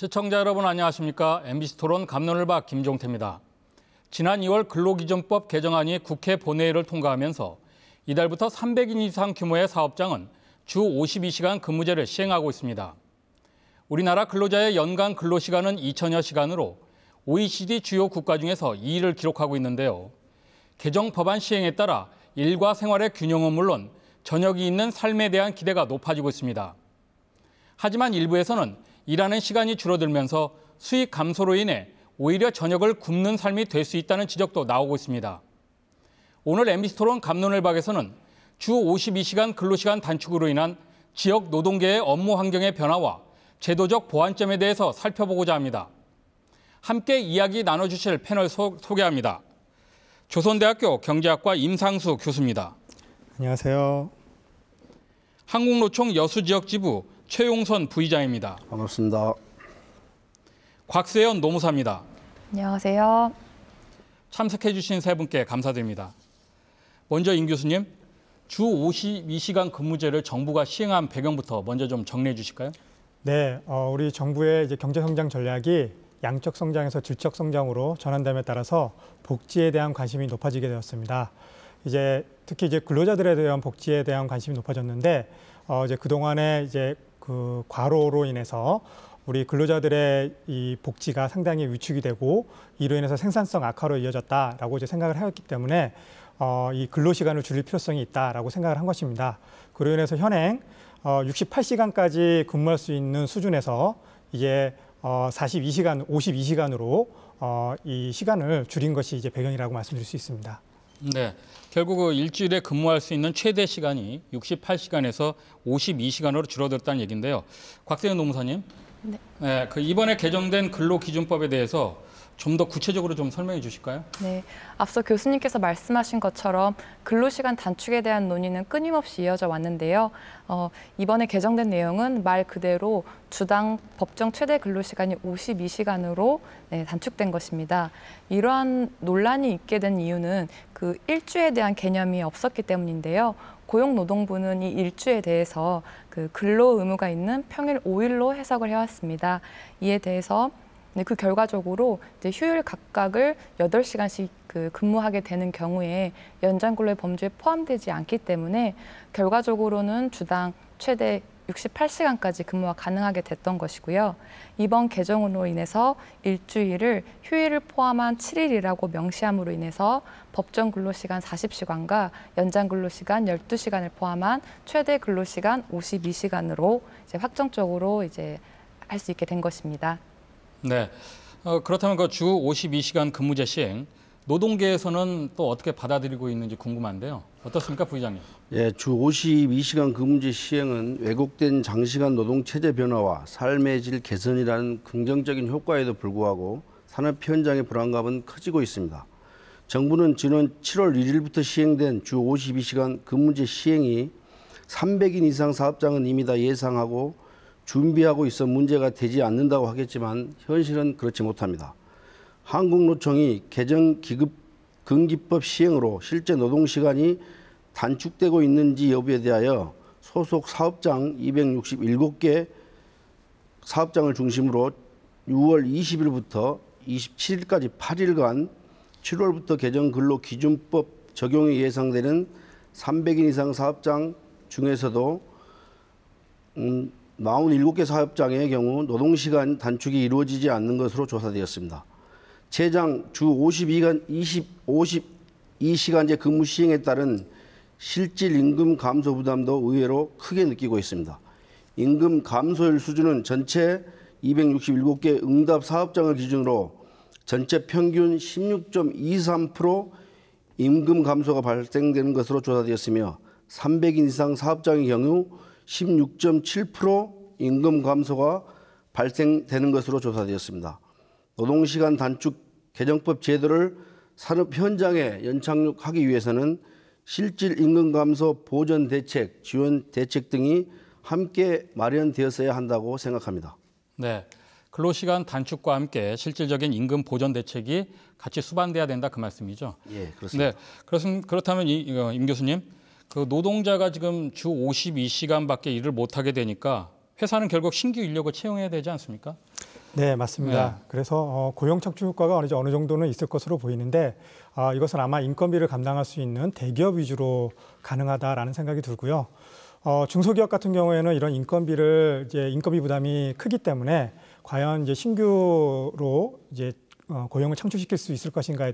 시청자 여러분 안녕하십니까? MBC 토론 갑론을박 김종태입니다. 지난 2월 근로기준법 개정안이 국회 본회의를 통과하면서 이달부터 300인 이상 규모의 사업장은 주 52시간 근무제를 시행하고 있습니다. 우리나라 근로자의 연간 근로시간은 2천여 시간으로 OECD 주요 국가 중에서 2위를 기록하고 있는데요. 개정 법안 시행에 따라 일과 생활의 균형은 물론 저녁이 있는 삶에 대한 기대가 높아지고 있습니다. 하지만 일부에서는 일하는 시간이 줄어들면서 수익 감소로 인해 오히려 저녁을 굶는 삶이 될 수 있다는 지적도 나오고 있습니다. 오늘 MBC 토론 갑론을박에서는 주 52시간 근로시간 단축으로 인한 지역 노동계의 업무 환경의 변화와 제도적 보완점에 대해서 살펴보고자 합니다. 함께 이야기 나눠주실 패널 소개합니다. 조선대학교 경제학과 임상수 교수입니다. 안녕하세요. 한국노총 여수지역지부 최용선 부의장입니다. 반갑습니다. 곽세연 노무사입니다. 안녕하세요. 참석해 주신 세 분께 감사드립니다. 먼저 임 교수님, 주 52시간 근무제를 정부가 시행한 배경부터 먼저 좀 정리해 주실까요? 네, 우리 정부의 이제 경제 성장 전략이 양적 성장에서 질적 성장으로 전환됨에 따라서 복지에 대한 관심이 높아지게 되었습니다. 이제 특히 이제 근로자들에 대한 복지에 대한 관심이 높아졌는데 이제 그동안에 이제 그 과로로 인해서 우리 근로자들의 이 복지가 상당히 위축이 되고 이로 인해서 생산성 악화로 이어졌다라고 이제 생각을 해왔기 때문에 이 근로 시간을 줄일 필요성이 있다라고 생각을 한 것입니다. 그로 인해서 현행 68시간까지 근무할 수 있는 수준에서 이제 52시간으로 이 시간을 줄인 것이 이제 배경이라고 말씀드릴 수 있습니다. 네, 결국 일주일에 근무할 수 있는 최대 시간이 68시간에서 52시간으로 줄어들었다는 얘기인데요. 곽세연 노무사님, 네, 그 이번에 개정된 근로기준법에 대해서 좀 더 구체적으로 좀 설명해 주실까요? 네, 앞서 교수님께서 말씀하신 것처럼 근로시간 단축에 대한 논의는 끊임없이 이어져 왔는데요. 이번에 개정된 내용은 말 그대로 주당 법정 최대 근로시간이 52시간으로 단축된 것입니다. 이러한 논란이 있게 된 이유는 그 일주에 대한 개념이 없었기 때문인데요. 고용노동부는 이 일주에 대해서 그 근로 의무가 있는 평일 5일로 해석을 해왔습니다. 이에 대해서 그 결과적으로 이제 휴일 각각을 8시간씩 근무하게 되는 경우에 연장 근로의 범주에 포함되지 않기 때문에 결과적으로는 주당 최대 68시간까지 근무가 가능하게 됐던 것이고요. 이번 개정으로 인해서 일주일을 휴일을 포함한 7일이라고 명시함으로 인해서 법정 근로시간 40시간과 연장 근로시간 12시간을 포함한 최대 근로시간 52시간으로 이제 확정적으로 이제 할 수 있게 된 것입니다. 네, 그렇다면 그 주 52시간 근무제 시행, 노동계에서는 또 어떻게 받아들이고 있는지 궁금한데요. 어떻습니까, 부의장님? 예, 주 52시간 근무제 시행은 왜곡된 장시간 노동 체제 변화와 삶의 질 개선이라는 긍정적인 효과에도 불구하고 산업 현장의 불안감은 커지고 있습니다. 정부는 지난 7월 1일부터 시행된 주 52시간 근무제 시행이 300인 이상 사업장은 이미 다 예상하고 준비하고 있어 문제가 되지 않는다고 하겠지만 현실은 그렇지 못합니다. 한국노총이 개정 근기법 시행으로 실제 노동시간이 단축되고 있는지 여부에 대하여 소속 사업장 267개 사업장을 중심으로 6월 20일부터 27일까지 8일간 7월부터 개정 근로기준법 적용이 예상되는 300인 이상 사업장 중에서도 47개 사업장의 경우 노동시간 단축이 이루어지지 않는 것으로 조사되었습니다. 최장 주 52시간제 근무 시행에 따른 실질 임금 감소 부담도 의외로 크게 느끼고 있습니다. 임금 감소율 수준은 전체 267개 응답 사업장을 기준으로 전체 평균 16.23% 임금 감소가 발생되는 것으로 조사되었으며 300인 이상 사업장의 경우 16.7% 임금 감소가 발생되는 것으로 조사되었습니다. 노동시간 단축 개정법 제도를 산업 현장에 연착륙하기 위해서는 실질 임금 감소 보전 대책, 지원 대책 등이 함께 마련되었어야 한다고 생각합니다. 네, 근로시간 단축과 함께 실질적인 임금 보전 대책이 같이 수반돼야 된다 그 말씀이죠? 예, 그렇습니다. 네, 그렇다면 임 교수님, 그 노동자가 지금 주 52시간밖에 일을 못하게 되니까 회사는 결국 신규 인력을 채용해야 되지 않습니까? 네, 맞습니다. 네. 그래서 고용 창출 효과가 어느 정도는 있을 것으로 보이는데 이것은 아마 인건비를 감당할 수 있는 대기업 위주로 가능하다라는 생각이 들고요. 중소기업 같은 경우에는 이런 인건비 부담이 크기 때문에 과연 이제 신규로 이제 고용을 창출시킬 수 있을 것인가에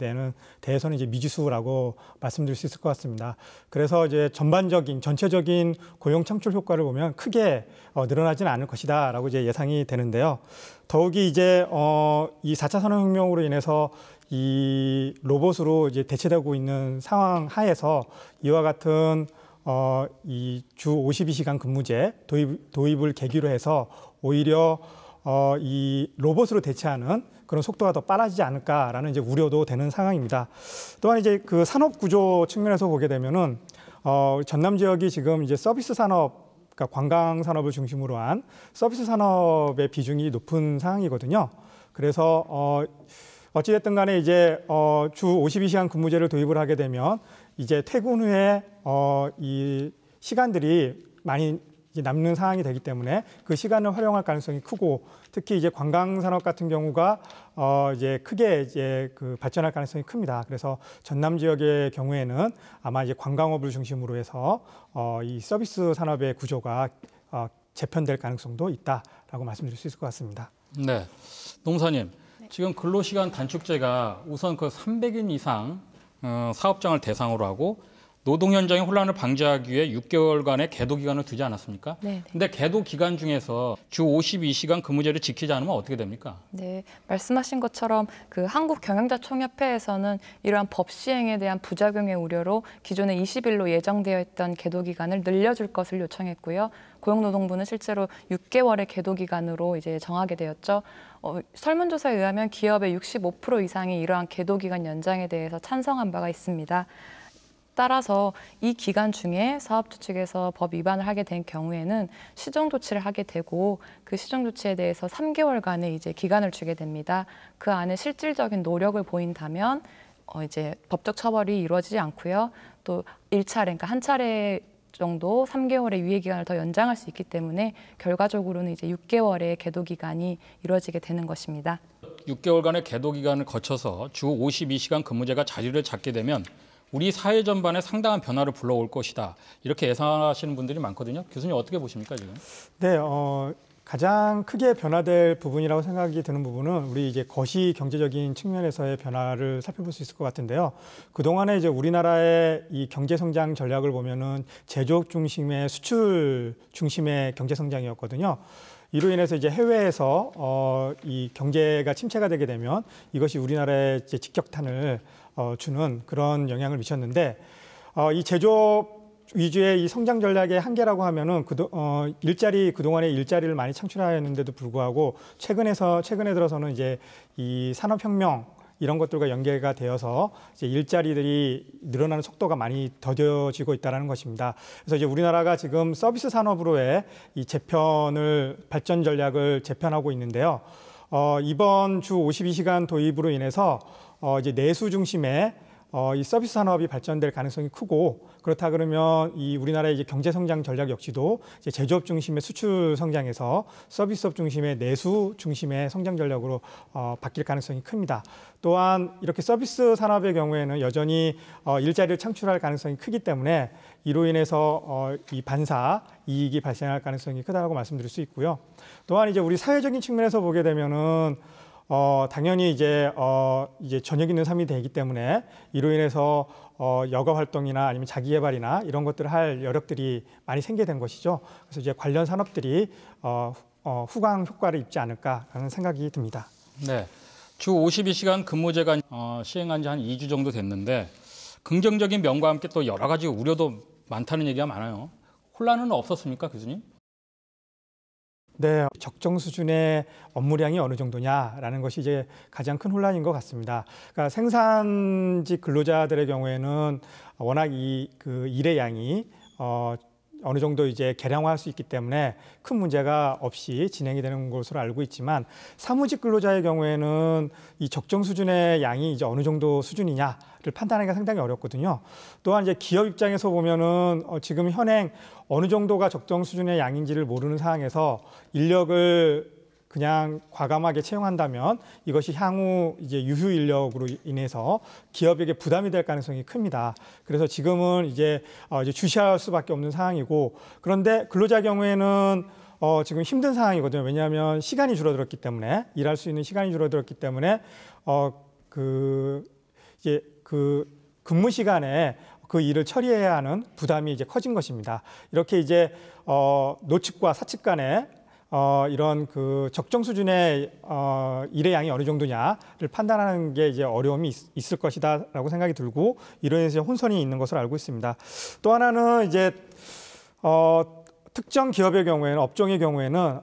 대해서는 이제 미지수라고 말씀드릴 수 있을 것 같습니다. 그래서 이제 전체적인 고용 창출 효과를 보면 크게 늘어나지는 않을 것이다라고 이제 예상이 되는데요. 더욱이 이제 이 4차 산업혁명으로 인해서 이 로봇으로 이제 대체되고 있는 상황 하에서 이와 같은 이 주 52시간 근무제 도입을 계기로 해서 오히려 이 로봇으로 대체하는 그런 속도가 더 빨라지지 않을까라는 이제 우려도 되는 상황입니다. 또한 이제 그 산업 구조 측면에서 보게 되면은 전남 지역이 지금 이제 서비스 산업, 그러니까 관광 산업을 중심으로 한 서비스 산업의 비중이 높은 상황이거든요. 그래서 어찌됐든 간에 이제 주 52시간 근무제를 도입을 하게 되면 이제 퇴근 후에 이 시간들이 많이 이제 남는 상황이 되기 때문에 그 시간을 활용할 가능성이 크고, 특히 이제 관광 산업 같은 경우가 이제 크게 이제 그 발전할 가능성이 큽니다. 그래서 전남 지역의 경우에는 아마 이제 관광업을 중심으로 해서 이 서비스 산업의 구조가 재편될 가능성도 있다라고 말씀드릴 수 있을 것 같습니다. 네, 농사님, 지금 근로시간 단축제가 우선 그 300인 이상 사업장을 대상으로 하고 노동 현장의 혼란을 방지하기 위해 6개월간의 계도 기간을 두지 않았습니까? 네. 근데 계도 기간 중에서 주 52시간 근무제를 지키지 않으면 어떻게 됩니까? 네, 말씀하신 것처럼 그 한국경영자총협회에서는 이러한 법 시행에 대한 부작용의 우려로 기존에 20일로 예정되어 있던 계도 기간을 늘려줄 것을 요청했고요. 고용노동부는 실제로 6개월의 계도 기간으로 이제 정하게 되었죠. 설문조사에 의하면 기업의 65% 이상이 이러한 계도 기간 연장에 대해서 찬성한 바가 있습니다. 따라서 이 기간 중에 사업주 측에서 법 위반을 하게 된 경우에는 시정 조치를 하게 되고, 그 시정 조치에 대해서 3개월간의 이제 기간을 주게 됩니다. 그 안에 실질적인 노력을 보인다면 이제 법적 처벌이 이루어지지 않고요. 또 1차례, 그러니까 한 차례 정도 3개월의 유예 기간을 더 연장할 수 있기 때문에 결과적으로는 이제 6개월의 계도 기간이 이루어지게 되는 것입니다. 6개월간의 계도 기간을 거쳐서 주 52시간 근무제가 자리를 잡게 되면 우리 사회 전반에 상당한 변화를 불러올 것이다, 이렇게 예상하시는 분들이 많거든요. 교수님 어떻게 보십니까 지금? 네, 가장 크게 변화될 부분이라고 생각이 드는 부분은 우리 이제 거시 경제적인 측면에서의 변화를 살펴볼 수 있을 것 같은데요. 그동안에 이제 우리나라의 이 경제 성장 전략을 보면은 제조업 중심의 수출 중심의 경제 성장이었거든요. 이로 인해서 이제 해외에서 이 경제가 침체가 되게 되면 이것이 우리나라에 이제 직격탄을 주는 그런 영향을 미쳤는데, 이 제조업 위주의 이 성장 전략의 한계라고 하면은 그동안에 일자리를 많이 창출하였는데도 불구하고 최근에 들어서는 이제 이 산업혁명 이런 것들과 연계가 되어서 이제 일자리들이 늘어나는 속도가 많이 더뎌지고 있다는 것입니다. 그래서 이제 우리나라가 지금 서비스 산업으로의 이 발전 전략을 재편하고 있는데요. 이번 주 52시간 도입으로 인해서 이제 내수 중심의 이 서비스 산업이 발전될 가능성이 크고, 그렇다 그러면 이 우리나라의 이제 경제 성장 전략 역시도 이제 제조업 중심의 수출 성장에서 서비스업 중심의 내수 중심의 성장 전략으로 바뀔 가능성이 큽니다. 또한 이렇게 서비스 산업의 경우에는 여전히 일자리를 창출할 가능성이 크기 때문에 이로 인해서 이 반사 이익이 발생할 가능성이 크다고 말씀드릴 수 있고요. 또한 이제 우리 사회적인 측면에서 보게 되면은 당연히 이제 저녁 있는 삶이 되기 때문에 이로 인해서 여가 활동이나 아니면 자기 개발이나 이런 것들을 할 여력들이 많이 생기게 된 것이죠. 그래서 이제 관련 산업들이 후광 효과를 입지 않을까라는 생각이 듭니다. 네, 주 52시간 근무제가 시행한 지 한 2주 정도 됐는데 긍정적인 면과 함께 또 여러 가지 우려도 많다는 얘기가 많아요. 혼란은 없었습니까, 교수님? 네, 적정 수준의 업무량이 어느 정도냐라는 것이 이제 가장 큰 혼란인 것 같습니다. 그러니까 생산직 근로자들의 경우에는 워낙 그 일의 양이 어느 정도 이제 계량화할 수 있기 때문에 큰 문제가 없이 진행이 되는 것으로 알고 있지만, 사무직 근로자의 경우에는 이 적정 수준의 양이 이제 어느 정도 수준이냐를 판단하기가 상당히 어렵거든요. 또한 이제 기업 입장에서 보면은 지금 현행 어느 정도가 적정 수준의 양인지를 모르는 상황에서 인력을 그냥 과감하게 채용한다면 이것이 향후 이제 유휴 인력으로 인해서 기업에게 부담이 될 가능성이 큽니다. 그래서 지금은 이제 주시할 수밖에 없는 상황이고, 그런데 근로자 경우에는 지금 힘든 상황이거든요. 왜냐하면 시간이 줄어들었기 때문에, 일할 수 있는 시간이 줄어들었기 때문에 이제 근무 시간에 그 일을 처리해야 하는 부담이 이제 커진 것입니다. 이렇게 이제 노측과 사측 간에 이런 적정 수준의 일의 양이 어느 정도냐를 판단하는 게 이제 어려움이 있을 것이다라고 생각이 들고, 이로 인해서 혼선이 있는 것으로 알고 있습니다. 또 하나는 이제 특정 기업의 경우에는, 업종의 경우에는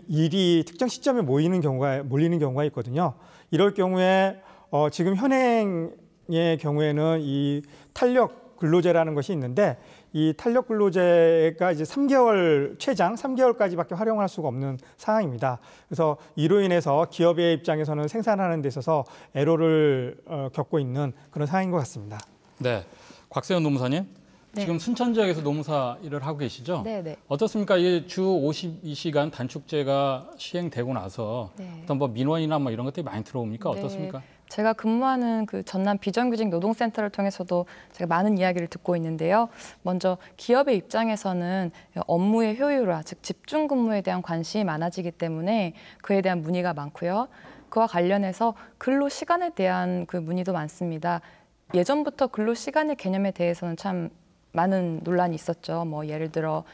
일이 특정 시점에 몰리는 경우가 있거든요. 이럴 경우에 지금 현행의 경우에는 이 탄력 근로제라는 것이 있는데, 이 탄력 근로제가 이제 3개월, 최장 3개월까지밖에 활용할 수가 없는 상황입니다. 그래서 이로 인해서 기업의 입장에서는 생산하는 데 있어서 애로를 겪고 있는 그런 상황인 것 같습니다. 네, 곽세현 노무사님. 네. 지금 순천 지역에서 노무사 일을 하고 계시죠? 네. 어떻습니까? 이 주 52시간 단축제가 시행되고 나서 네. 어떤 뭐 민원이나 뭐 이런 것들이 많이 들어옵니까? 네. 어떻습니까? 제가 근무하는 그 전남 비정규직 노동센터를 통해서도 제가 많은 이야기를 듣고 있는데요. 먼저 기업의 입장에서는 업무의 효율화, 즉 집중 근무에 대한 관심이 많아지기 때문에 그에 대한 문의가 많고요. 그와 관련해서 근로 시간에 대한 그 문의도 많습니다. 예전부터 근로 시간의 개념에 대해서는 참 많은 논란이 있었죠. 뭐 예를 들어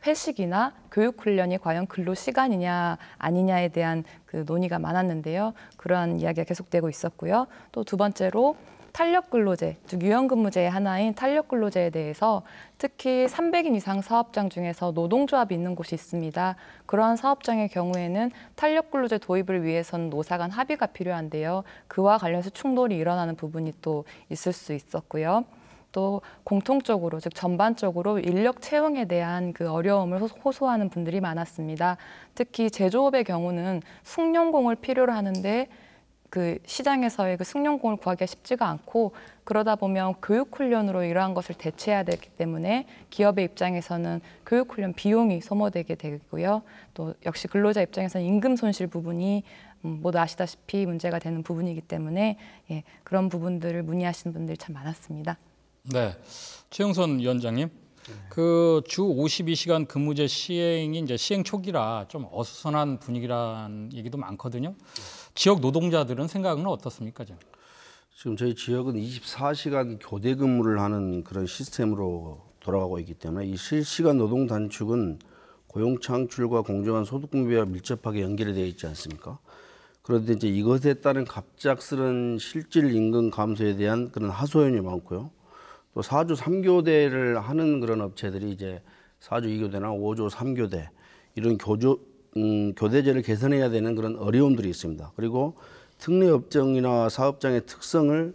회식이나 교육 훈련이 과연 근로 시간이냐 아니냐에 대한 그 논의가 많았는데요. 그러한 이야기가 계속되고 있었고요. 또 두 번째로 탄력 근로제, 즉 유연근무제의 하나인 탄력 근로제에 대해서 특히 300인 이상 사업장 중에서 노동조합이 있는 곳이 있습니다. 그러한 사업장의 경우에는 탄력 근로제 도입을 위해서는 노사 간 합의가 필요한데요. 그와 관련해서 충돌이 일어나는 부분이 또 있을 수 있었고요. 또 공통적으로, 즉 전반적으로 인력 채용에 대한 그 어려움을 호소하는 분들이 많았습니다. 특히 제조업의 경우는 승용공을 필요로 하는데 그 시장에서의 그 승용공을 구하기가 쉽지가 않고, 그러다 보면 교육훈련으로 이러한 것을 대체해야 되기 때문에 기업의 입장에서는 교육훈련 비용이 소모되게 되고요. 또 역시 근로자 입장에서는 임금 손실 부분이 모두 아시다시피 문제가 되는 부분이기 때문에 그런 부분들을 문의하시는 분들이 참 많았습니다. 네, 최영선 위원장님, 그 주 52시간 근무제 시행이 이제 시행 초기라 좀 어수선한 분위기란 얘기도 많거든요. 지역 노동자들은 생각은 어떻습니까? 지금 저희 지역은 24시간 교대 근무를 하는 그런 시스템으로 돌아가고 있기 때문에 이 실시간 노동 단축은 고용 창출과 공정한 소득 분배와 밀접하게 연결이 되어 있지 않습니까? 그런데 이제 이것에 따른 갑작스런 실질 임금 감소에 대한 그런 하소연이 많고요. 또 4주 3교대를 하는 그런 업체들이 이제 4주 2교대나 5주 3교대 이런 교대제를 개선해야 되는 그런 어려움들이 있습니다. 그리고 특례 업종이나 사업장의 특성을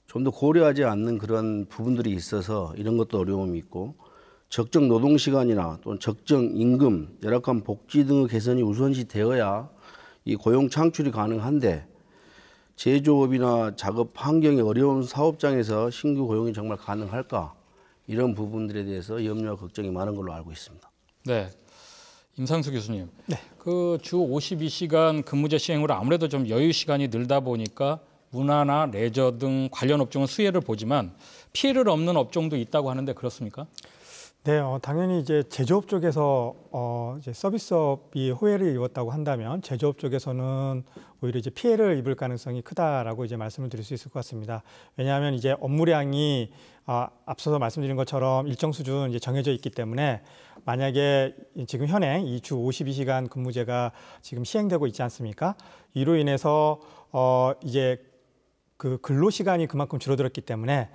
좀 더 고려하지 않는 그런 부분들이 있어서 이런 것도 어려움이 있고, 적정 노동 시간이나 또 적정 임금, 열악한 복지 등의 개선이 우선시 되어야 이 고용 창출이 가능한데, 제조업이나 작업 환경이 어려운 사업장에서 신규 고용이 정말 가능할까? 이런 부분들에 대해서 염려와 걱정이 많은 걸로 알고 있습니다. 네, 임상수 교수님. 네. 그 주 52시간 근무제 시행으로 아무래도 좀 여유 시간이 늘다 보니까 문화나 레저 등 관련 업종은 수혜를 보지만 피해를 얻는 업종도 있다고 하는데 그렇습니까? 네, 당연히 이제 제조업 쪽에서 이제 서비스업이 호혜를 입었다고 한다면 제조업 쪽에서는 오히려 이제 피해를 입을 가능성이 크다라고 이제 말씀을 드릴 수 있을 것 같습니다. 왜냐하면 이제 업무량이 앞서서 말씀드린 것처럼 일정 수준 이제 정해져 있기 때문에, 만약에 지금 현행 이 주 52시간 근무제가 지금 시행되고 있지 않습니까? 이로 인해서 이제 그 근로 시간이 그만큼 줄어들었기 때문에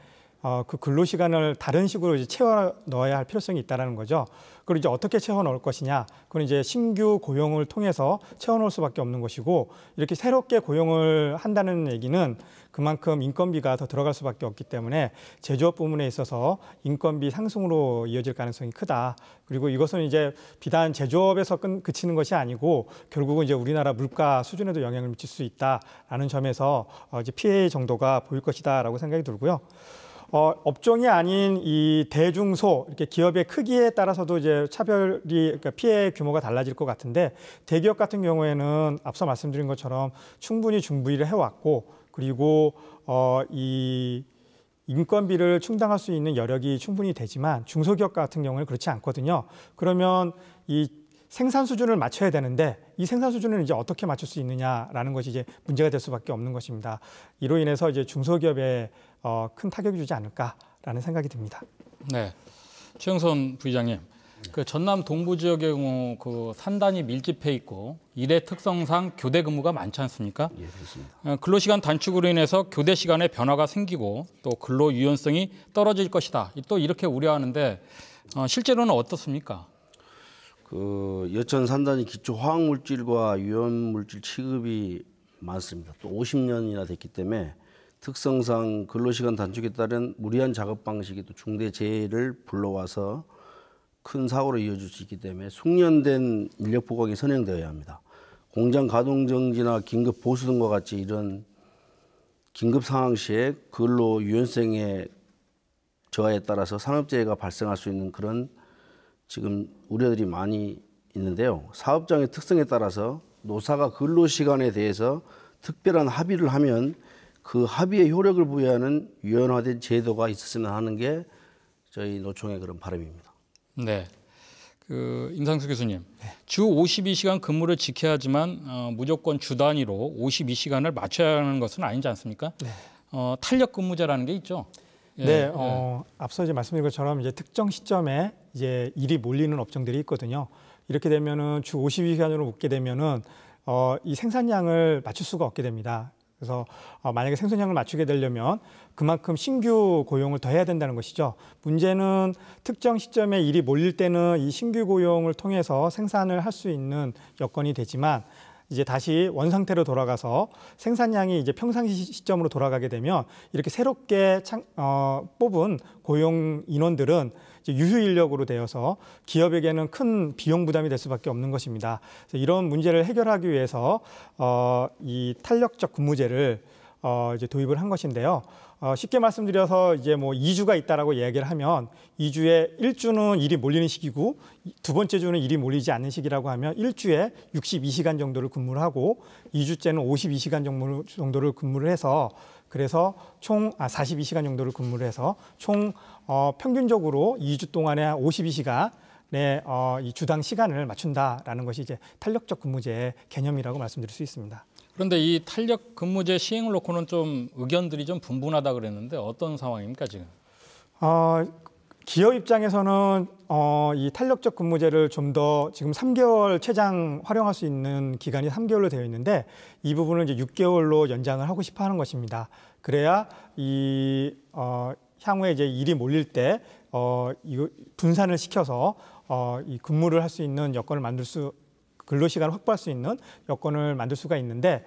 그 근로 시간을 다른 식으로 이제 채워 넣어야 할 필요성이 있다라는 거죠. 그걸 이제 어떻게 채워 넣을 것이냐? 그건 이제 신규 고용을 통해서 채워 넣을 수밖에 없는 것이고, 이렇게 새롭게 고용을 한다는 얘기는 그만큼 인건비가 더 들어갈 수밖에 없기 때문에 제조업 부문에 있어서 인건비 상승으로 이어질 가능성이 크다. 그리고 이것은 이제 비단 제조업에서 그치는 것이 아니고 결국은 이제 우리나라 물가 수준에도 영향을 미칠 수 있다라는 점에서 이제 피해 정도가 보일 것이다라고 생각이 들고요. 업종이 아닌 이 대중소 이렇게 기업의 크기에 따라서도 이제 차별이 그러니까 피해 규모가 달라질 것 같은데 대기업 같은 경우에는 앞서 말씀드린 것처럼 충분히 준비를 해왔고 그리고 이 인건비를 충당할 수 있는 여력이 충분히 되지만 중소기업 같은 경우는 그렇지 않거든요. 그러면 이 생산 수준을 맞춰야 되는데 이 생산 수준을 이제 어떻게 맞출 수 있느냐라는 것이 이제 문제가 될 수밖에 없는 것입니다. 이로 인해서 이제 중소기업에 큰 타격이 주지 않을까라는 생각이 듭니다. 네, 최영선 부의장님, 그 전남 동부 지역의 경우 그 산단이 밀집해 있고 일의 특성상 교대 근무가 많지 않습니까? 예, 그렇습니다. 근로시간 단축으로 인해서 교대 시간에 변화가 생기고 또 근로 유연성이 떨어질 것이다. 또 이렇게 우려하는데 실제로는 어떻습니까? 그 여천 산단이 기초 화학물질과 유연물질 취급이 많습니다. 또 50년이나 됐기 때문에 특성상 근로시간 단축에 따른 무리한 작업 방식이 또 중대 재해를 불러와서 큰 사고로 이어질 수 있기 때문에 숙련된 인력 보강이 선행되어야 합니다. 공장 가동 정지나 긴급 보수 등과 같이 이런 긴급 상황 시에 근로 유연성의 저하에 따라서 산업재해가 발생할 수 있는 그런 지금 우려들이 많이 있는데요. 사업장의 특성에 따라서 노사가 근로시간에 대해서 특별한 합의를 하면 그 합의에 효력을 부여하는 유연화된 제도가 있었으면 하는 게 저희 노총의 그런 바람입니다. 네, 그 임상수 교수님, 주 52시간 근무를 지켜야 하지만 무조건 주 단위로 52시간을 맞춰야 하는 것은 아니지 않습니까? 네. 탄력 근무제라는 게 있죠. 예, 네, 앞서 이제 말씀드린 것처럼 이제 특정 시점에 이제 일이 몰리는 업종들이 있거든요. 이렇게 되면은 주 52시간으로 묶게 되면은 이 생산량을 맞출 수가 없게 됩니다. 그래서 만약에 생산량을 맞추게 되려면 그만큼 신규 고용을 더 해야 된다는 것이죠. 문제는 특정 시점에 일이 몰릴 때는 이 신규 고용을 통해서 생산을 할 수 있는 여건이 되지만 이제 다시 원상태로 돌아가서 생산량이 이제 평상시 시점으로 돌아가게 되면 이렇게 새롭게 뽑은 고용 인원들은 이제 유휴 인력으로 되어서 기업에게는 큰 비용 부담이 될 수밖에 없는 것입니다. 그래서 이런 문제를 해결하기 위해서 이 탄력적 근무제를 이제 도입을 한 것인데요. 쉽게 말씀드려서 이제 뭐 2주가 있다라고 이야기를 하면 2주에 1주는 일이 몰리는 시기고 두 번째 주는 일이 몰리지 않는 시기라고 하면 1주에 62시간 정도를 근무를 하고 2주째는 52시간 정도를 근무를 해서 그래서 총 42시간 정도를 근무를 해서 총 평균적으로 2주 동안에 52시간의 이 주당 시간을 맞춘다라는 것이 이제 탄력적 근무제의 개념이라고 말씀드릴 수 있습니다. 그런데 이 탄력 근무제 시행을 놓고는 좀 의견들이 좀 분분하다 그랬는데 어떤 상황입니까 지금? 기업 입장에서는 이 탄력적 근무제를 좀 더 지금 3개월 최장 활용할 수 있는 기간이 3개월로 되어 있는데 이 부분을 이제 6개월로 연장을 하고 싶어 하는 것입니다. 그래야 이 향후에 이제 일이 몰릴 때 이거 분산을 시켜서 이 근무를 할 수 있는 여건을 근로시간을 확보할 수 있는 여건을 만들 수가 있는데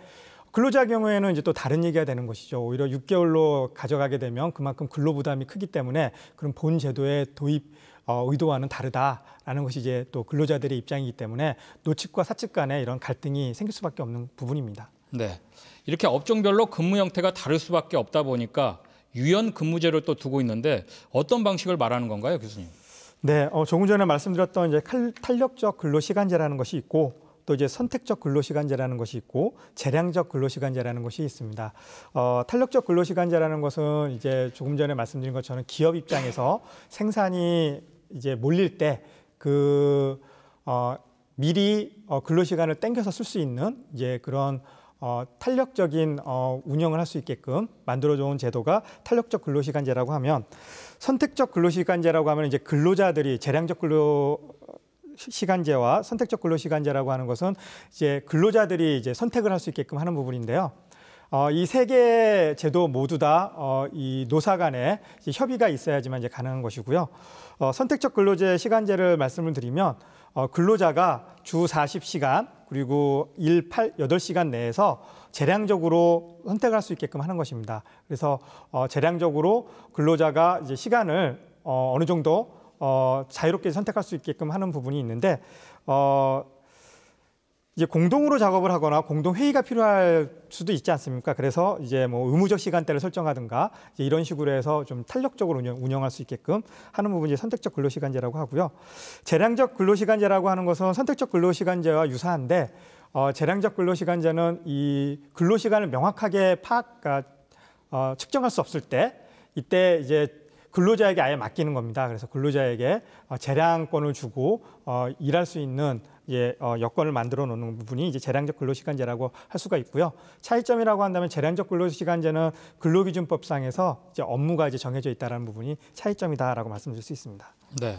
근로자 경우에는 이제 또 다른 얘기가 되는 것이죠. 오히려 6개월로 가져가게 되면 그만큼 근로 부담이 크기 때문에 그런 본 제도의 도입 의도와는 다르다라는 것이 이제 또 근로자들의 입장이기 때문에 노측과 사측 간에 이런 갈등이 생길 수밖에 없는 부분입니다. 네, 이렇게 업종별로 근무 형태가 다를 수밖에 없다 보니까 유연 근무제를 또 두고 있는데 어떤 방식을 말하는 건가요, 교수님? 네, 조금 전에 말씀드렸던 이제 탄력적 근로시간제라는 것이 있고 또 이제 선택적 근로시간제라는 것이 있고 재량적 근로시간제라는 것이 있습니다. 탄력적 근로시간제라는 것은 이제 조금 전에 말씀드린 것처럼 기업 입장에서 생산이 이제 몰릴 때 미리 근로시간을 땡겨서 쓸 수 있는 이제 그런 탄력적인 운영을 할 수 있게끔 만들어준 제도가 탄력적 근로시간제라고 하면 선택적 근로시간제라고 하면 이제 근로자들이 재량적 근로시간제와 선택적 근로시간제라고 하는 것은 이제 근로자들이 이제 선택을 할 수 있게끔 하는 부분인데요. 이 세 개 제도 모두 다 이 노사 간에 협의가 있어야지만 이제 가능한 것이고요. 선택적 근로제 시간제를 말씀을 드리면 근로자가 주 40시간 그리고 일 8시간 내에서 재량적으로 선택할 수 있게끔 하는 것입니다. 그래서 재량적으로 근로자가 이제 시간을 어느 정도 자유롭게 선택할 수 있게끔 하는 부분이 있는데 이제 공동으로 작업을 하거나 공동 회의가 필요할 수도 있지 않습니까? 그래서 이제 뭐 의무적 시간대를 설정하든가 이제 이런 식으로 해서 좀 탄력적으로 운영할 수 있게끔 하는 부분이 선택적 근로시간제라고 하고요. 재량적 근로시간제라고 하는 것은 선택적 근로시간제와 유사한데 재량적 근로시간제는 이 근로시간을 명확하게 측정할 수 없을 때 이때 이제 근로자에게 아예 맡기는 겁니다. 그래서 근로자에게 재량권을 주고 일할 수 있는 여건을 만들어 놓는 부분이 이제 재량적 근로시간제라고 할 수가 있고요. 차이점이라고 한다면 재량적 근로시간제는 근로기준법상에서 이제 업무가 이제 정해져 있다는 부분이 차이점이다라고 말씀드릴 수 있습니다. 네.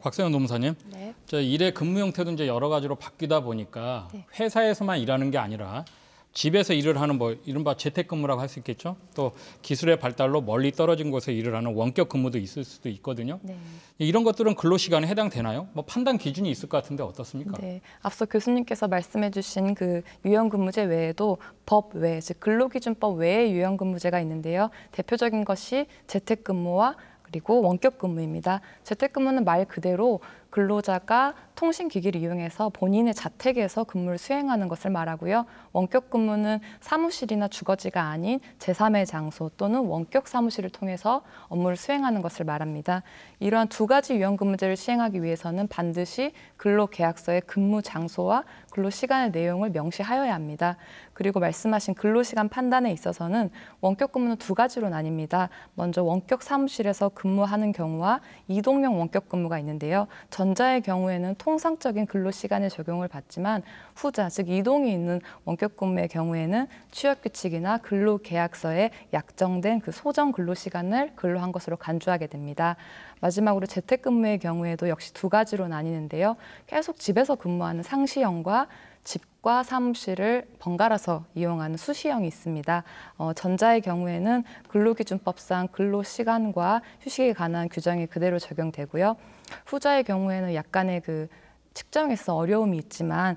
곽세현 노무사님, 네. 일의 근무 형태도 이제 여러 가지로 바뀌다 보니까 네. 회사에서만 일하는 게 아니라 집에서 일을 하는 이른바 재택근무라고 할 수 있겠죠. 또 기술의 발달로 멀리 떨어진 곳에 일을 하는 원격 근무도 있을 수도 있거든요. 네. 이런 것들은 근로시간에 해당되나요? 뭐 판단 기준이 있을 것 같은데 어떻습니까? 네, 앞서 교수님께서 말씀해주신 그 유연근무제 외에도 법 외, 즉 근로기준법 외의 유연근무제가 있는데요. 대표적인 것이 재택근무와 그리고 원격근무입니다. 재택근무는 말 그대로 근로자가 통신기기를 이용해서 본인의 자택에서 근무를 수행하는 것을 말하고요. 원격근무는 사무실이나 주거지가 아닌 제3의 장소 또는 원격 사무실을 통해서 업무를 수행하는 것을 말합니다. 이러한 두 가지 유연근무제를 시행하기 위해서는 반드시 근로계약서의 근무 장소와 근로시간의 내용을 명시하여야 합니다. 그리고 말씀하신 근로시간 판단에 있어서는 원격근무는 두 가지로 나뉩니다. 먼저 원격 사무실에서 근무하는 경우와 이동형 원격근무가 있는데요. 전자의 경우에는 통상적인 근로시간의 적용을 받지만 후자, 즉 이동이 있는 원격근무의 경우에는 취업규칙이나 근로계약서에 약정된 그 소정 근로시간을 근로한 것으로 간주하게 됩니다. 마지막으로 재택근무의 경우에도 역시 두 가지로 나뉘는데요. 계속 집에서 근무하는 상시형과 집과 사무실을 번갈아서 이용하는 수시형이 있습니다. 전자의 경우에는 근로기준법상 근로시간과 휴식에 관한 규정이 그대로 적용되고요. 후자의 경우에는 약간의 그 측정에서 어려움이 있지만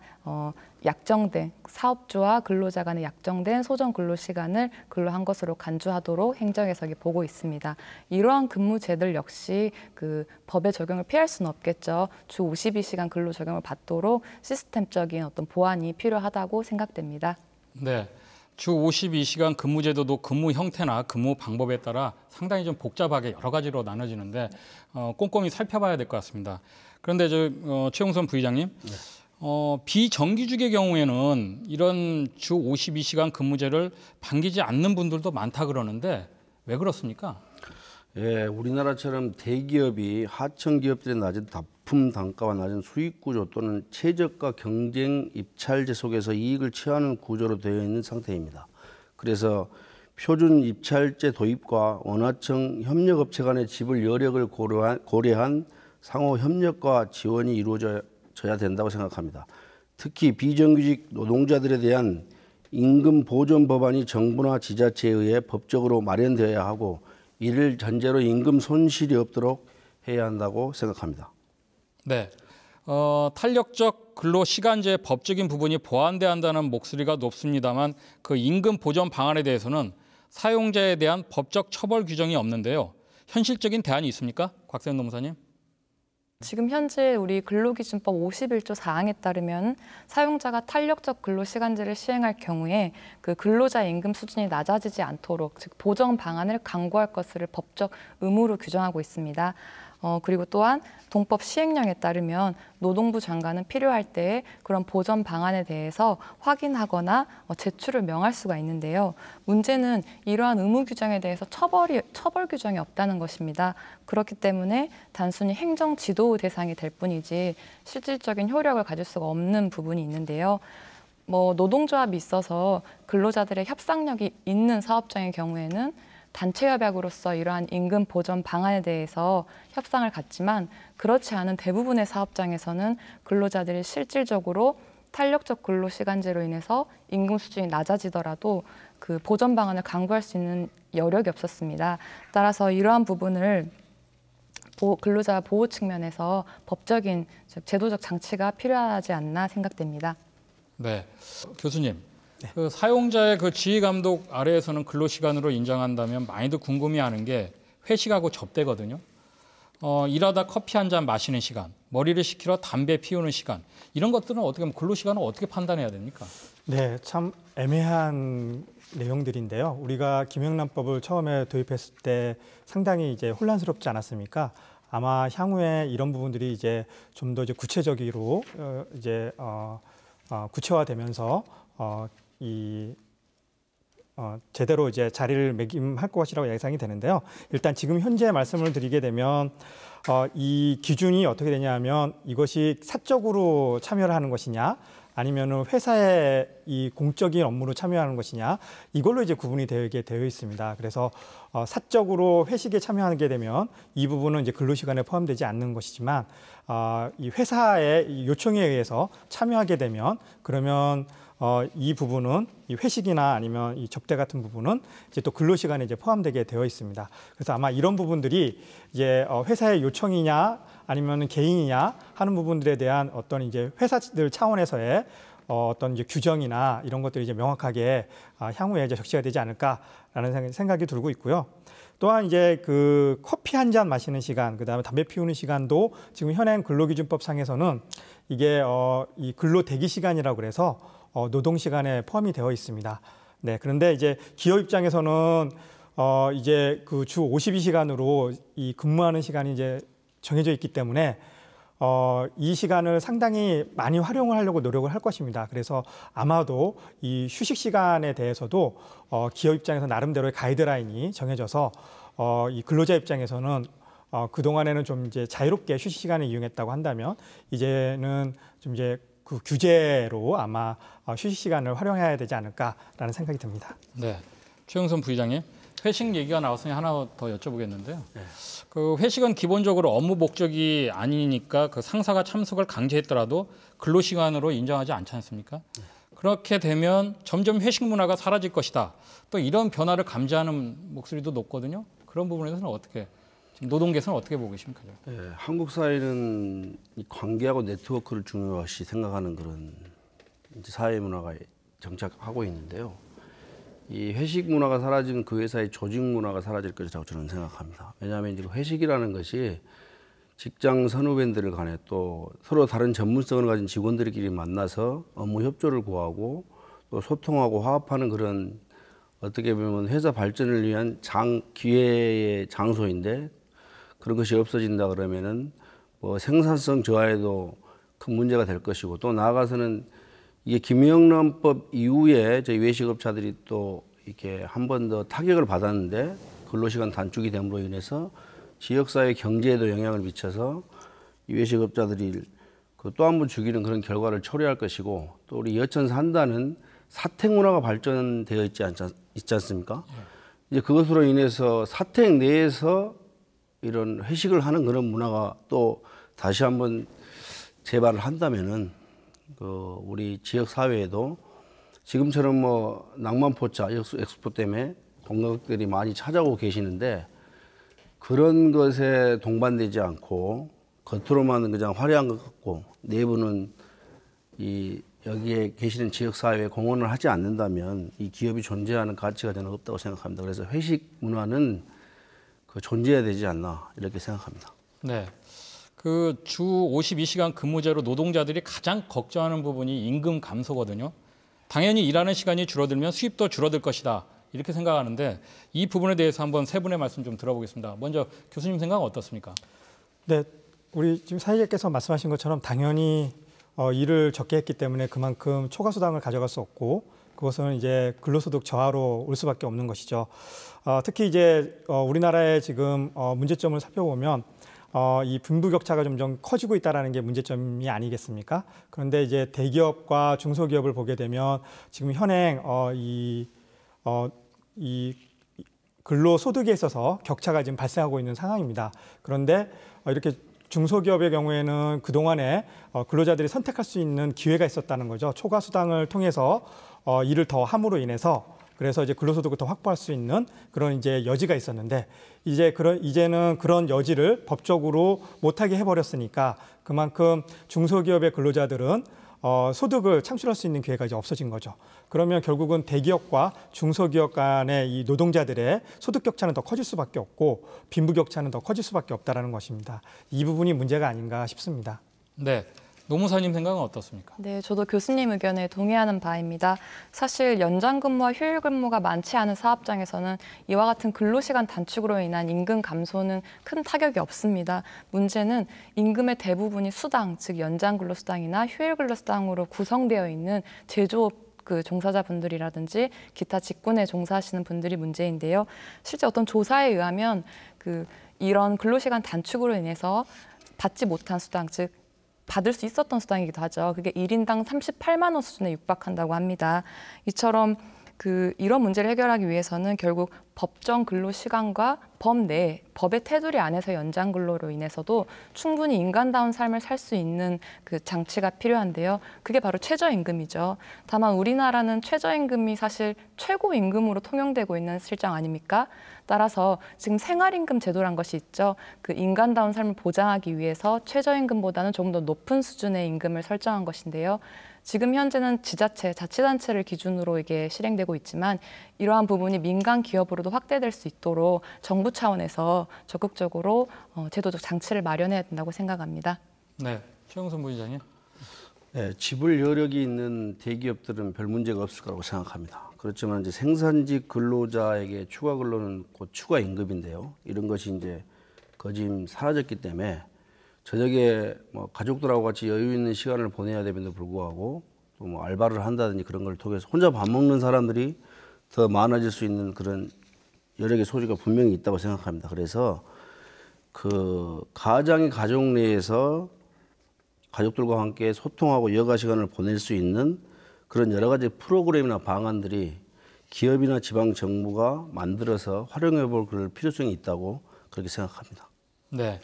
약정된 사업주와 근로자 간의 약정된 소정 근로시간을 근로한 것으로 간주하도록 행정해석이 보고 있습니다. 이러한 근무제들 역시 그 법의 적용을 피할 수는 없겠죠. 주 52시간 근로 적용을 받도록 시스템적인 어떤 보완이 필요하다고 생각됩니다. 네. 주 52시간 근무제도도 근무 형태나 근무 방법에 따라 상당히 좀 복잡하게 여러 가지로 나눠지는데 꼼꼼히 살펴봐야 될 것 같습니다. 그런데 최용선 부의장님, 비정규직의 경우에는 이런 주 52시간 근무제를 반기지 않는 분들도 많다 그러는데 왜 그렇습니까? 예, 우리나라처럼 대기업이 하청 기업들의 낮은 납품 단가와 낮은 수익 구조 또는 최저가 경쟁 입찰제 속에서 이익을 취하는 구조로 되어 있는 상태입니다. 그래서 표준 입찰제 도입과 원하청 협력업체 간의 지불 여력을 고려한 상호 협력과 지원이 이루어져야 된다고 생각합니다. 특히 비정규직 노동자들에 대한 임금 보존 법안이 정부나 지자체에 의해 법적으로 마련되어야 하고 이를 전제로 임금 손실이 없도록 해야 한다고 생각합니다. 네, 탄력적 근로시간제 법적인 부분이 보완돼야 한다는 목소리가 높습니다만 그 임금 보전 방안에 대해서는 사용자에 대한 법적 처벌 규정이 없는데요. 현실적인 대안이 있습니까? 곽세현 노무사님. 지금 현재 우리 근로기준법 51조 4항에 따르면 사용자가 탄력적 근로시간제를 시행할 경우에 그 근로자 임금 수준이 낮아지지 않도록 즉 보정 방안을 강구할 것을 법적 의무로 규정하고 있습니다. 그리고 또한 동법 시행령에 따르면 노동부 장관은 필요할 때에 그런 보전 방안에 대해서 확인하거나 제출을 명할 수가 있는데요. 문제는 이러한 의무 규정에 대해서 처벌 규정이 없다는 것입니다. 그렇기 때문에 단순히 행정 지도 대상이 될 뿐이지 실질적인 효력을 가질 수가 없는 부분이 있는데요. 노동조합이 있어서 근로자들의 협상력이 있는 사업장의 경우에는 단체 협약으로서 이러한 임금 보전 방안에 대해서 협상을 갖지만 그렇지 않은 대부분의 사업장에서는 근로자들이 실질적으로 탄력적 근로시간제로 인해서 임금 수준이 낮아지더라도 그 보전 방안을 강구할 수 있는 여력이 없었습니다. 따라서 이러한 부분을 근로자 보호 측면에서 법적인 즉 제도적 장치가 필요하지 않나 생각됩니다. 네, 교수님. 그 사용자의 그 지휘 감독 아래에서는 근로시간으로 인정한다면 많이들 궁금해하는 게 회식하고 접대거든요. 일하다 커피 한 잔 마시는 시간, 머리를 식히러 담배 피우는 시간, 이런 것들은 어떻게 하면 근로시간을 어떻게 판단해야 됩니까? 네, 참 애매한 내용들인데요. 우리가 김영란법을 처음에 도입했을 때 상당히 이제 혼란스럽지 않았습니까? 아마 향후에 이런 부분들이 이제 좀 더 이제 구체적으로 구체화되면서 제대로 이제 자리를 매김할 것이라고 예상이 되는데요. 일단 지금 현재 말씀을 드리게 되면 이 기준이 어떻게 되냐면 이것이 사적으로 참여를 하는 것이냐 아니면은 회사의 이 공적인 업무로 참여하는 것이냐 이걸로 이제 구분이 되어 있습니다. 그래서 사적으로 회식에 참여하게 되면 이 부분은 이제 근로시간에 포함되지 않는 것이지만 이 회사의 요청에 의해서 참여하게 되면 그러면 이 부분은 이 회식이나 아니면 이 접대 같은 부분은 이제 또 근로시간에 이제 포함되게 되어 있습니다. 그래서 아마 이런 부분들이 이제 회사의 요청이냐 아니면 개인이냐 하는 부분들에 대한 어떤 이제 회사들 차원에서의 어떤 이제 규정이나 이런 것들이 이제 명확하게 향후에 이제 적시가 되지 않을까라는 생각이 들고 있고요. 또한 이제 그 커피 한 잔 마시는 시간, 그다음에 담배 피우는 시간도 지금 현행 근로기준법상에서는 이게 이 근로 대기 시간이라고 그래서 노동 시간에 포함이 되어 있습니다. 네, 그런데 이제 기업 입장에서는 이제 그 주 52시간으로 이 근무하는 시간이 이제 정해져 있기 때문에 이 시간을 상당히 많이 활용을 하려고 노력을 할 것입니다. 그래서 아마도 이 휴식 시간에 대해서도 기업 입장에서 나름대로의 가이드라인이 정해져서 이 근로자 입장에서는 그동안에는 좀 이제 자유롭게 휴식 시간을 이용했다고 한다면 이제는 좀 이제 그 규제로 아마 휴식 시간을 활용해야 되지 않을까라는 생각이 듭니다. 네, 최영선 부의장님, 회식 얘기가 나왔으니 하나 더 여쭤보겠는데요. 네. 그 회식은 기본적으로 업무 목적이 아니니까 그 상사가 참석을 강제했더라도 근로시간으로 인정하지 않지 않습니까? 네. 그렇게 되면 점점 회식 문화가 사라질 것이다. 또 이런 변화를 감지하는 목소리도 높거든요. 그런 부분에서는 어떻게, 지금 노동계에서는 어떻게 보고 계십니까? 네, 한국 사회는 이 관계하고 네트워크를 중요시 생각하는 그런 이제 사회 문화가 정착하고 있는데요. 이 회식 문화가 사라지면 그 회사의 조직 문화가 사라질 것이라고 저는 생각합니다. 왜냐하면 이제 회식이라는 것이 직장 선후배들 간에 또 서로 다른 전문성을 가진 직원들끼리 만나서 업무 협조를 구하고 또 소통하고 화합하는 그런 어떻게 보면 회사 발전을 위한 기회의 장소인데 그런 것이 없어진다 그러면은 뭐 생산성 저하에도 큰 문제가 될 것이고 또 나아가서는 이게 김영란법 이후에 저희 외식업자들이 또 이렇게 한 번 더 타격을 받았는데 근로시간 단축이 됨으로 인해서 지역사회 경제에도 영향을 미쳐서 이 외식업자들이 그 또 한 번 죽이는 그런 결과를 초래할 것이고 또 우리 여천 산다는 사택 문화가 발전되어 있지 않습니까? 이제 그것으로 인해서 사택 내에서 이런 회식을 하는 그런 문화가 또 다시 한번 재발을 한다면은 그 우리 지역 사회에도 지금처럼 뭐 낭만포차 엑스포 때문에 관광객들이 많이 찾아오고 계시는데 그런 것에 동반되지 않고 겉으로만 그냥 화려한 것 같고 내부는 이 여기에 계시는 지역 사회에 공헌을 하지 않는다면 이 기업이 존재하는 가치가 저는 없다고 생각합니다. 그래서 회식 문화는 그 존재해야 되지 않나 이렇게 생각합니다. 네. 그 주 52시간 근무제로 노동자들이 가장 걱정하는 부분이 임금 감소거든요. 당연히 일하는 시간이 줄어들면 수입도 줄어들 것이다. 이렇게 생각하는데 이 부분에 대해서 한번 세 분의 말씀 좀 들어보겠습니다. 먼저 교수님 생각은 어떻습니까? 네, 우리 지금 사회자께서 말씀하신 것처럼 당연히 일을 적게 했기 때문에 그만큼 초과수당을 가져갈 수 없고 그것은 이제 근로소득 저하로 올 수밖에 없는 것이죠. 특히 이제 우리나라의 지금 문제점을 살펴보면 이 빈부격차가 점점 커지고 있다는 게 문제점이 아니겠습니까? 그런데 이제 대기업과 중소기업을 보게 되면 지금 현행 이 근로소득에 있어서 격차가 지금 발생하고 있는 상황입니다. 그런데 이렇게 중소기업의 경우에는 그동안에 근로자들이 선택할 수 있는 기회가 있었다는 거죠. 초과수당을 통해서 일을 더 함으로 인해서 그래서 이제 근로소득을 더 확보할 수 있는 그런 이제 여지가 있었는데 이제는 그런 여지를 법적으로 못하게 해버렸으니까 그만큼 중소기업의 근로자들은 소득을 창출할 수 있는 기회가 이제 없어진 거죠. 그러면 결국은 대기업과 중소기업 간의 이 노동자들의 소득 격차는 더 커질 수밖에 없고 빈부 격차는 더 커질 수밖에 없다라는 것입니다. 이 부분이 문제가 아닌가 싶습니다. 네. 노무사님 생각은 어떻습니까? 네, 저도 교수님 의견에 동의하는 바입니다. 사실 연장 근무와 휴일 근무가 많지 않은 사업장에서는 이와 같은 근로시간 단축으로 인한 임금 감소는 큰 타격이 없습니다. 문제는 임금의 대부분이 수당, 즉 연장 근로수당이나 휴일 근로수당으로 구성되어 있는 제조업 종사자분들이라든지 기타 직군에 종사하시는 분들이 문제인데요. 실제 어떤 조사에 의하면 이런 근로시간 단축으로 인해서 받지 못한 수당, 즉 받을 수 있었던 수당이기도 하죠. 그게 1인당 38만 원 수준에 육박한다고 합니다. 이처럼 이런 문제를 해결하기 위해서는 결국 법정 근로시간과 법 내, 법의 테두리 안에서 연장 근로로 인해서도 충분히 인간다운 삶을 살 수 있는 장치가 필요한데요. 그게 바로 최저임금이죠. 다만 우리나라는 최저임금이 사실 최고임금으로 통용되고 있는 실정 아닙니까? 따라서 지금 생활임금 제도란 것이 있죠. 인간다운 삶을 보장하기 위해서 최저임금보다는 조금 더 높은 수준의 임금을 설정한 것인데요. 지금 현재는 지자체, 자치단체를 기준으로 이게 실행되고 있지만 이러한 부분이 민간 기업으로도 확대될 수 있도록 정부 차원에서 적극적으로 제도적 장치를 마련해야 된다고 생각합니다. 네, 최영선 부의장님. 네, 지불 여력이 있는 대기업들은 별 문제가 없을 거라고 생각합니다. 그렇지만 이제 생산직 근로자에게 추가 근로는 곧 추가 임금인데요. 이런 것이 이제 거진 사라졌기 때문에 저녁에 뭐 가족들하고 같이 여유 있는 시간을 보내야 됨에도 불구하고 또 뭐 알바를 한다든지 그런 걸 통해서 혼자 밥 먹는 사람들이 더 많아질 수 있는 그런 여력의 소지가 분명히 있다고 생각합니다. 그래서 가장이 가족 내에서 가족들과 함께 소통하고 여가 시간을 보낼 수 있는 그런 여러 가지 프로그램이나 방안들이 기업이나 지방 정부가 만들어서 활용해 볼 그럴 필요성이 있다고 그렇게 생각합니다. 네.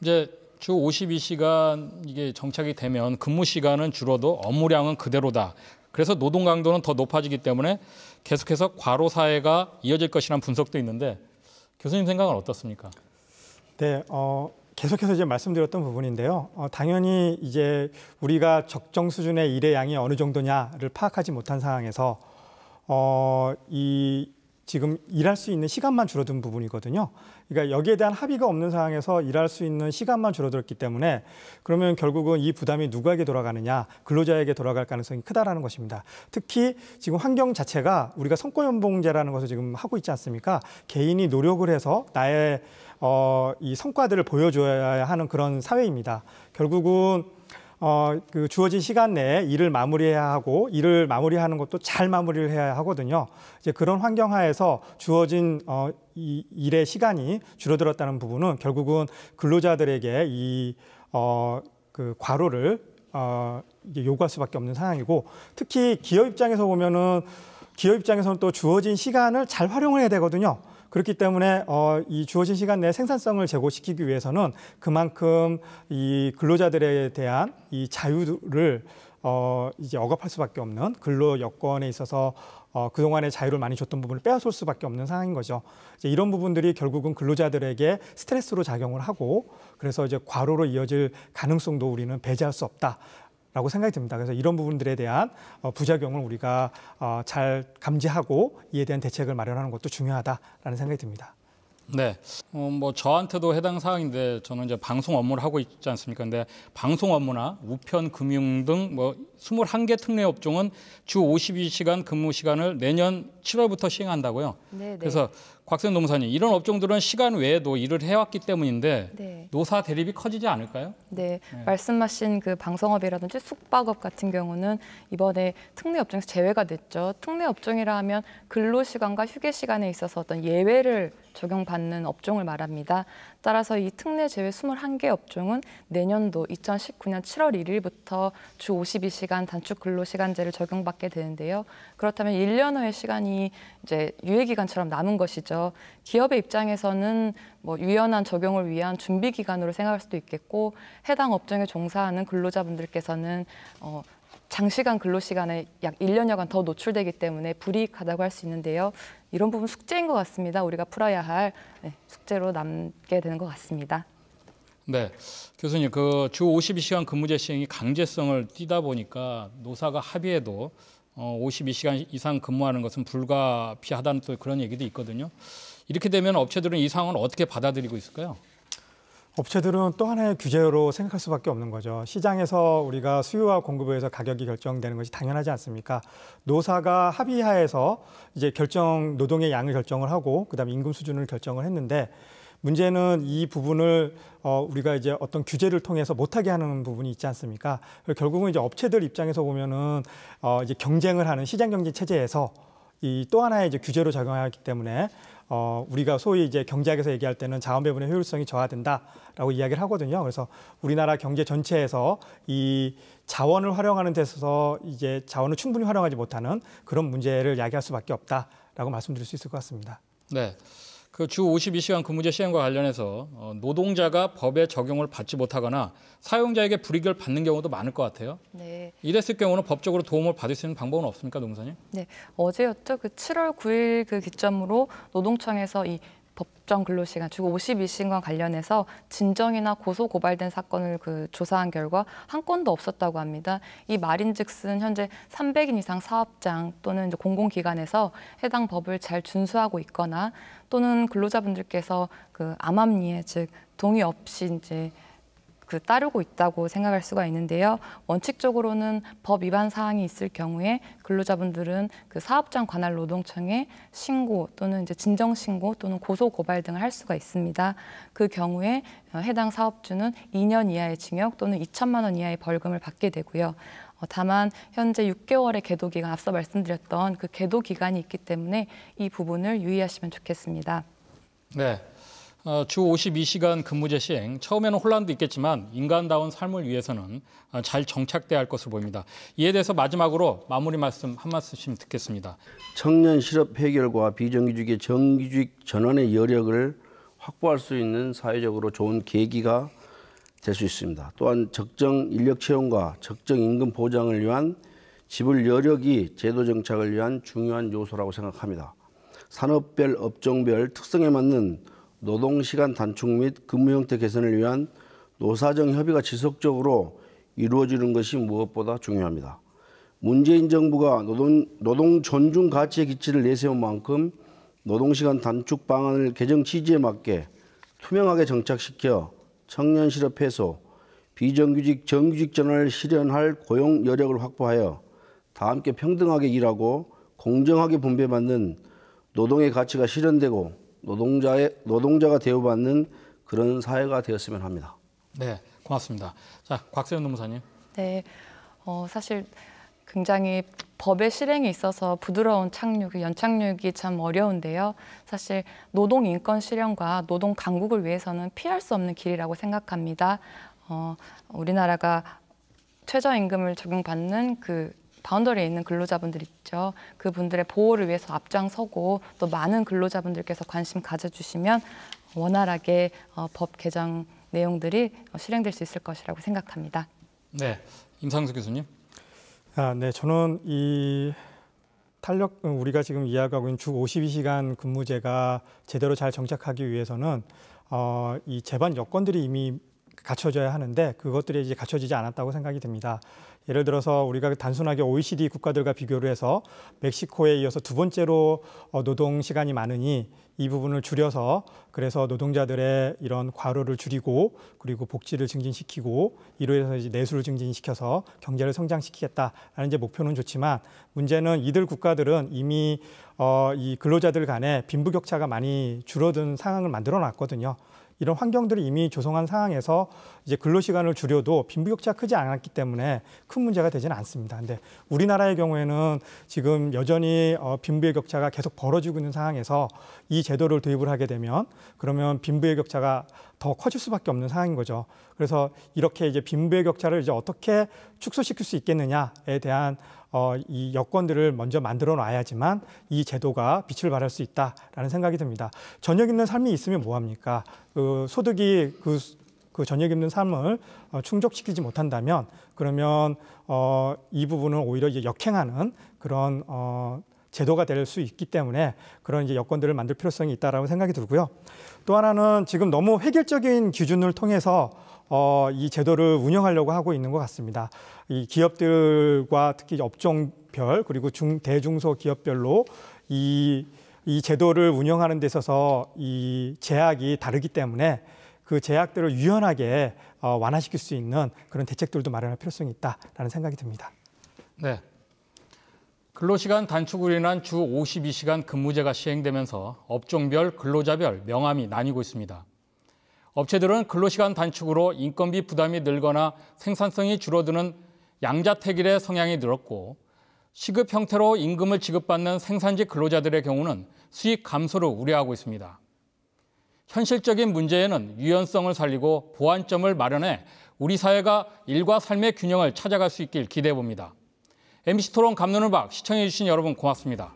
이제 주 52시간 이게 정착이 되면 근무 시간은 줄어도 업무량은 그대로다. 그래서 노동 강도는 더 높아지기 때문에 계속해서 과로 사회가 이어질 것이라는 분석도 있는데 교수님 생각은 어떻습니까? 네, 계속해서 이제 말씀드렸던 부분인데요. 당연히 이제 우리가 적정 수준의 일의 양이 어느 정도냐를 파악하지 못한 상황에서 지금 일할 수 있는 시간만 줄어든 부분이거든요. 그러니까 여기에 대한 합의가 없는 상황에서 일할 수 있는 시간만 줄어들었기 때문에 그러면 결국은 이 부담이 누구에게 돌아가느냐, 근로자에게 돌아갈 가능성이 크다라는 것입니다. 특히 지금 환경 자체가 우리가 성과연봉제라는 것을 지금 하고 있지 않습니까? 개인이 노력을 해서 나의 이 성과들을 보여줘야 하는 그런 사회입니다. 결국은 주어진 시간 내에 일을 마무리해야 하고 일을 마무리하는 것도 잘 마무리를 해야 하거든요. 이제 그런 환경 하에서 주어진 이 일의 시간이 줄어들었다는 부분은 결국은 근로자들에게 과로를 이게 요구할 수밖에 없는 상황이고 특히 기업 입장에서 보면은 기업 입장에서는 또 주어진 시간을 잘 활용을 해야 되거든요. 그렇기 때문에 이 주어진 시간 내에 생산성을 제고시키기 위해서는 그만큼 이 근로자들에 대한 이 자유를 이제 억압할 수밖에 없는 근로 여건에 있어서 그동안의 자유를 많이 줬던 부분을 빼앗을 수밖에 없는 상황인 거죠. 이제 이런 부분들이 결국은 근로자들에게 스트레스로 작용을 하고 그래서 이제 과로로 이어질 가능성도 우리는 배제할 수 없다. 라고 생각이 듭니다. 그래서 이런 부분들에 대한 부작용을 우리가 잘 감지하고 이에 대한 대책을 마련하는 것도 중요하다라는 생각이 듭니다. 네, 뭐 저한테도 해당 사항인데 저는 이제 방송 업무를 하고 있지 않습니까? 근데 방송 업무나 우편, 금융 등 뭐 21개 특례 업종은 주 52시간 근무 시간을 내년 7월부터 시행한다고요. 네. 그래서 곽선 노무사님, 이런 업종들은 시간 외에도 일을 해왔기 때문인데 네. 노사 대립이 커지지 않을까요? 네, 말씀하신 방송업이라든지 숙박업 같은 경우는 이번에 특례 업종에서 제외가 됐죠. 특례 업종이라 하면 근로시간과 휴게시간에 있어서 어떤 예외를 적용받는 업종을 말합니다. 따라서 이 특례 제외 21개 업종은 내년도 2019년 7월 1일부터 주 52시간 단축 근로시간제를 적용받게 되는데요. 그렇다면 1년 후의 시간이 이제 유예기간처럼 남은 것이죠. 기업의 입장에서는 뭐 유연한 적용을 위한 준비 기간으로 생각할 수도 있겠고 해당 업종에 종사하는 근로자분들께서는 장시간 근로시간에 약 1년여간 더 노출되기 때문에 불이익하다고 할 수 있는데요. 이런 부분 숙제인 것 같습니다. 우리가 풀어야 할 숙제로 남게 되는 것 같습니다. 네, 교수님, 그 주 52시간 근무제 시행이 강제성을 띠다 보니까 노사가 합의해도 52시간 이상 근무하는 것은 불가피하다는 또 그런 얘기도 있거든요. 이렇게 되면 업체들은 이 상황을 어떻게 받아들이고 있을까요? 업체들은 또 하나의 규제로 생각할 수밖에 없는 거죠. 시장에서 우리가 수요와 공급에 의해서 가격이 결정되는 것이 당연하지 않습니까? 노사가 합의하에서 이제 노동의 양을 결정을 하고 그다음에 임금 수준을 결정을 했는데 문제는 이 부분을 우리가 이제 어떤 규제를 통해서 못하게 하는 부분이 있지 않습니까? 결국은 이제 업체들 입장에서 보면은 이제 경쟁을 하는 시장 경제 체제에서 이 또 하나의 이제 규제로 작용하기 때문에 우리가 소위 이제 경제학에서 얘기할 때는 자원 배분의 효율성이 저하된다라고 이야기를 하거든요. 그래서 우리나라 경제 전체에서 이 자원을 활용하는 데 있어서 이제 자원을 충분히 활용하지 못하는 그런 문제를 야기할 수밖에 없다라고 말씀드릴 수 있을 것 같습니다. 네. 그 주 52시간 근무제 시행과 관련해서 노동자가 법의 적용을 받지 못하거나 사용자에게 불이익을 받는 경우도 많을 것 같아요. 네. 이랬을 경우는 법적으로 도움을 받을 수 있는 방법은 없습니까, 노무사님? 네, 어제였죠. 그 7월 9일 그 기점으로 노동청에서 이 법정 근로시간 주 52시간과 관련해서 진정이나 고소 고발된 사건을 그 조사한 결과 한 건도 없었다고 합니다. 이 말인즉슨 현재 300인 이상 사업장 또는 이제 공공기관에서 해당 법을 잘 준수하고 있거나 또는 근로자분들께서 그 암암리에 즉 동의 없이 이제 따르고 있다고 생각할 수가 있는데요. 원칙적으로는 법 위반 사항이 있을 경우에 근로자분들은 그 사업장 관할 노동청에 신고 또는 이제 진정 신고 또는 고소 고발 등을 할 수가 있습니다. 그 경우에 해당 사업주는 2년 이하의 징역 또는 2천만 원 이하의 벌금을 받게 되고요. 다만 현재 6개월의 계도 기간, 앞서 말씀드렸던 그 계도 기간이 있기 때문에 이 부분을 유의하시면 좋겠습니다. 네. 주 52시간 근무제 시행, 처음에는 혼란도 있겠지만 인간다운 삶을 위해서는 잘 정착돼야 할 것으로 보입니다. 이에 대해서 마지막으로 마무리 말씀 한 말씀씩 듣겠습니다. 청년 실업 해결과 비정규직의 정규직 전환의 여력을 확보할 수 있는 사회적으로 좋은 계기가 될 수 있습니다. 또한 적정 인력 채용과 적정 임금 보장을 위한 지불 여력이 제도 정착을 위한 중요한 요소라고 생각합니다. 산업별, 업종별 특성에 맞는 노동시간 단축 및 근무 형태 개선을 위한 노사정 협의가 지속적으로 이루어지는 것이 무엇보다 중요합니다. 문재인 정부가 노동 존중 가치의 기치를 내세운 만큼 노동시간 단축 방안을 개정 취지에 맞게 투명하게 정착시켜 청년 실업 해소, 비정규직, 정규직 전환을 실현할 고용 여력을 확보하여 다 함께 평등하게 일하고 공정하게 분배받는 노동의 가치가 실현되고 노동자가 대우받는 그런 사회가 되었으면 합니다. 네, 고맙습니다. 자, 곽세연 노무사님. 네, 사실 굉장히 법의 실행에 있어서 부드러운 연착륙이 참 어려운데요. 사실 노동 인권 실현과 노동 강국을 위해서는 피할 수 없는 길이라고 생각합니다. 우리나라가 최저임금을 적용받는 그 바운더리에 있는 근로자분들 있죠. 그분들의 보호를 위해서 앞장서고 또 많은 근로자분들께서 관심 가져주시면 원활하게 법 개정 내용들이 실행될 수 있을 것이라고 생각합니다. 네, 임상수 교수님. 네, 저는 이 우리가 지금 이야기하고 있는 주 52시간 근무제가 제대로 잘 정착하기 위해서는 이 제반 여건들이 이미 갖춰져야 하는데 그것들이 이제 갖춰지지 않았다고 생각이 듭니다. 예를 들어서 우리가 단순하게 OECD 국가들과 비교를 해서 멕시코에 이어서 두 번째로 노동 시간이 많으니 이 부분을 줄여서 그래서 노동자들의 이런 과로를 줄이고 그리고 복지를 증진시키고 이로 해서 이제 내수를 증진시켜서 경제를 성장시키겠다라는 이제 목표는 좋지만 문제는 이들 국가들은 이미 이 근로자들 간에 빈부격차가 많이 줄어든 상황을 만들어 놨거든요. 이런 환경들이 이미 조성한 상황에서 이제 근로시간을 줄여도 빈부격차가 크지 않았기 때문에 큰 문제가 되지는 않습니다. 근데 우리나라의 경우에는 지금 여전히 빈부의 격차가 계속 벌어지고 있는 상황에서 이 제도를 도입을 하게 되면 그러면 빈부의 격차가 더 커질 수밖에 없는 상황인 거죠. 그래서 이렇게 이제 빈부의 격차를 이제 어떻게 축소시킬 수 있겠느냐에 대한 이 여건들을 먼저 만들어 놔야지만 이 제도가 빛을 발할 수 있다라는 생각이 듭니다. 저녁 있는 삶이 있으면 뭐합니까? 소득이 그 저녁 있는 삶을 충족시키지 못한다면 그러면 이 부분은 오히려 이제 역행하는 그런 제도가 될 수 있기 때문에 그런 이제 여건들을 만들 필요성이 있다라고 생각이 들고요. 또 하나는 지금 너무 획일적인 기준을 통해서 이 제도를 운영하려고 하고 있는 것 같습니다. 이 기업들과 특히 업종별 그리고 대중소 기업별로 이 제도를 운영하는 데 있어서 이 제약이 다르기 때문에 그 제약들을 유연하게 완화시킬 수 있는 그런 대책들도 마련할 필요성이 있다라는 생각이 듭니다. 네. 근로시간 단축으로 인한 주 52시간 근무제가 시행되면서 업종별, 근로자별 명암이 나뉘고 있습니다. 업체들은 근로시간 단축으로 인건비 부담이 늘거나 생산성이 줄어드는 양자택일의 성향이 늘었고 시급 형태로 임금을 지급받는 생산직 근로자들의 경우는 수익 감소를 우려하고 있습니다. 현실적인 문제에는 유연성을 살리고 보완점을 마련해 우리 사회가 일과 삶의 균형을 찾아갈 수 있길 기대해 봅니다. MBC 토론 감론을 박 시청해 주신 여러분 고맙습니다.